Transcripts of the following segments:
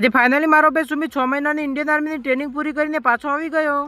આજે ફાઇનલી મારો ભાઈ સુમિત 6 મહિનાની ઇન્ડિયન આર્મીની ટ્રેનિંગ પૂરી કરીને પાછો આવી ગયો।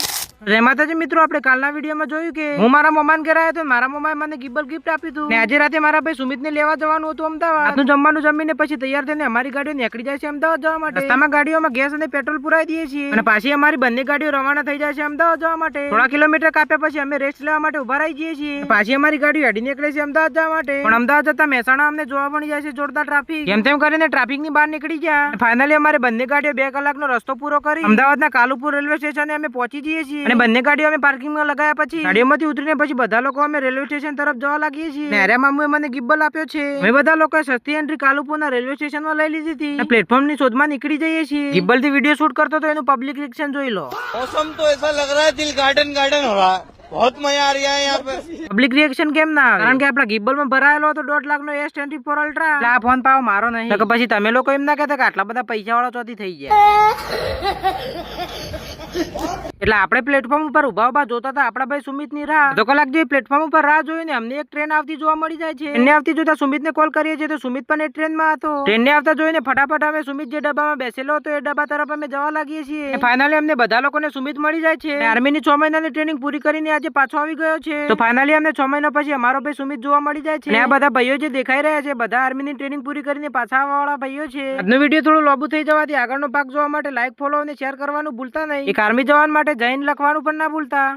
જય માતાજી મિત્રો, આપણે કાલના વિડીયોમાં જોયું કે હું મારા મમ્માને ઘરે આવ્યો તો મારા મમ્માએ મને ગિફ્ટ આપ્યું હતું, ને આજે રાતે મારા ભાઈ સુમિતને લેવા જવાનું હતું અમદાવાદ। રાતનું જમવાનું જમીને પછી તૈયાર થઈને અમારી ગાડીઓ નીકળી જાય છે અમદાવાદ જવા માટે। રસ્તામાં ગાડીઓમાં ગેસ અને પેટ્રોલ પુરાઈ દઈએ છીએ અને પાછી અમારી બંને ગાડીઓ રવાના થઈ જાય છે અમદાવાદ જવા માટે। થોડા કિલોમીટર કાપ્યા પછી અમે રેસ્ટ લેવા માટે ઉભા રહી જઈએ છીએ। પાછી અમારી ગાડીઓ હેડી નીકળે છે અમદાવાદ જવા માટે, પણ અમદાવાદ જતા મહેસાણા અમને જોવા મળી જાય છે જોરદાર ટ્રાફિક। જેમ તેમ કરીને ટ્રાફિકની બહાર નીકળી ગયા। ફાઇનલી અમારે બંને ગાડીઓ 2 કલાકનો રસ્તો પૂરો કરી અમદાવાદના કાલુપુર રેલવે સ્ટેશને અમે પહોંચી જઈએ છીએ અને બંને ગાડીઓ અમે પાર્કિંગમાં લગાયા પછી ગાડીઓમાંથી ઉતરીને પછી બધા લોકો અમે રેલવે સ્ટેશન તરફ જવા લાગીએ છીએ। નેરે મામુએ મને ગિફ્ટ આપ્યો છે। અમે બધા લોકોએ સસ્તી એન્ટ્રી કાલુપુરના રેલવે સ્ટેશનમાં લઈ લીધી હતી અને પ્લેટફોર્મની શોધમાં નીકળી જઈએ છીએ। ગિફ્ટ થી વિડીયો શૂટ કરતો તો એનું પબ્લિક રિએક્શન જોઈ લો। मौसम तो ऐसा लग रहा है दिल गार्डन गार्डन हो रहा है, बहुत मजा आ रहा है यहाँ पे। પબ્લિક રિએક્શન કેમ ના આવે? કારણ કે આપડા ગિબ્બલમાં ભરાયેલો હતો 1.5 લાખનો S24 અલ્ટ્રા। એટલે આ ફોન પાવ મારો નહીં, તો પછી તમે લોકો એમ ના કહેતા કે આટલા બધા પૈસા વાળો ચોથી થઈ ગયા। એટલે આપણે પ્લેટફોર્મ ઉપર ઉભા જોતા હતા આપડા ભાઈ સુમિત ની રાહ। અડધો કલાક જેવી પ્લેટફોર્મ ઉપર રાહ જોઈને અમને એક ટ્રેન આવતી જોવા મળી જાય છે। ટ્રેન આવતી જોતા સુમિત ને કોલ કરીએ છીએ તો સુમિત પણ એ ટ્રેન માં હતો। ટ્રેન ને આવતા જોઈને ફટાફટ અમે સુમિત જે ડબ્બામાં બેસેલો હતો એ ડબ્બા તરફ અમે જવા લાગીએ છીએ। ફાઇનલી અમને બધા લોકોને સુમિત મળી જાય છે। આર્મીની 6 મહિનાની ટ્રેનિંગ પૂરી કરીને આજે પાછો આવી ગયો છે। તો ફાઇનલી અમને 6 મહિના પછી અમારો ભાઈ સુમિત જોવા મળી જાય છે। અને આ બધા ભાઈઓ જે દેખાઈ રહ્યા છે બધા આર્મીની ટ્રેનિંગ પૂરી કરીને પાછા આવવા વાળા ભાઈઓ છે। આજનો વિડીયો થોડો લોબુ થઈ જવાથી આગળનો ભાગ જોવા માટે લાઈક, ફોલો અને શેર કરવાનું ભૂલતા નહીં। એક આર્મી જવાન માટે જૈન લખવાનું પણ ના ભૂલતા।